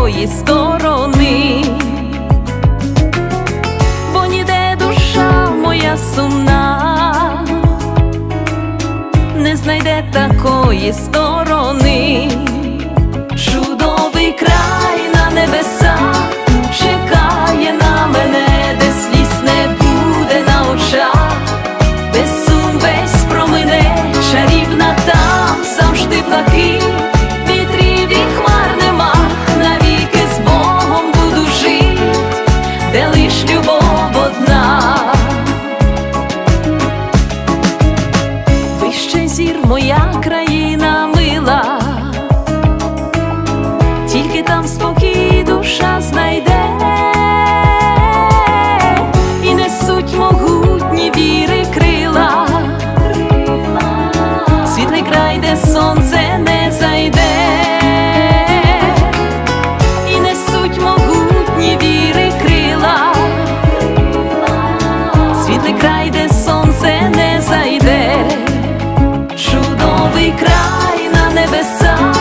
такої сторони, бо ніде душа моя сумна не знайде такої сторони. Чудовий край на небесах чекає на мене, де сліз не буде на очах, де сум весь промине, чарівна там завжди блакить, вітрів і хмар нема, навіки з Богом буду жить, де лиш любов одна. Вище зір моя країна мила, тільки там спокій душа знайде, і несуть могутні віри крила, світлий край, де сонце не зайде, і несуть могутні віри крила, світлий край, де сонце не зайде. Чудовий край на небесах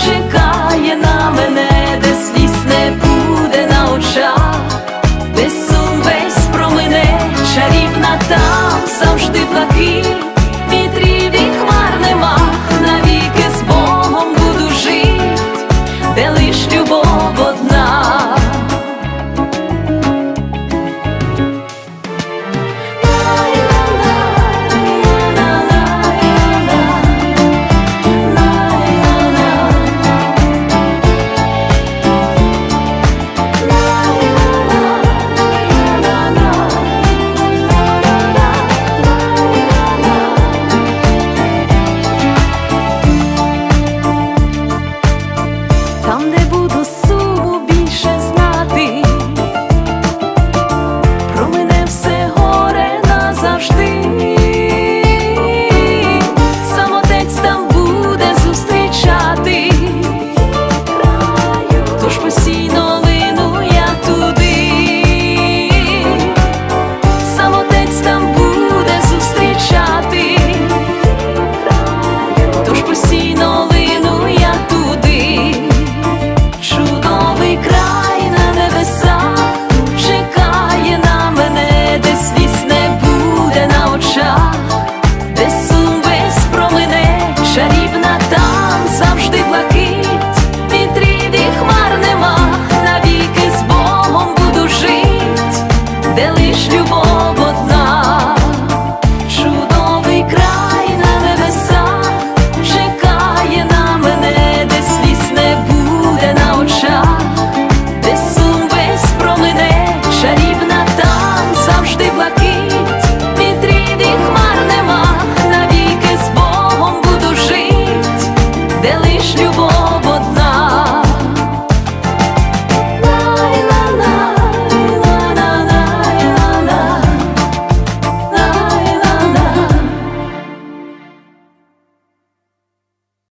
чекає на мене, де сліз не буде на очах, де сум весь промине, чарівна там завжди блакить, вітрів і хмар нема, навіки з Богом буду жить, де лиш любов одна. Там, де буду суму більше знати, про мене все горе назавжди, сам Отець там буде зустрічати, тож постійно лину я туди, сам Отець там буде зустрічати, тож постійно лину я туди. Чудовий край на небесах чекає на мене, де сліз не буде на очах, де сум весь промине, чарівна там завжди блакить, вітрів і хмар нема, навіки з Богом буду жить, де лиш любов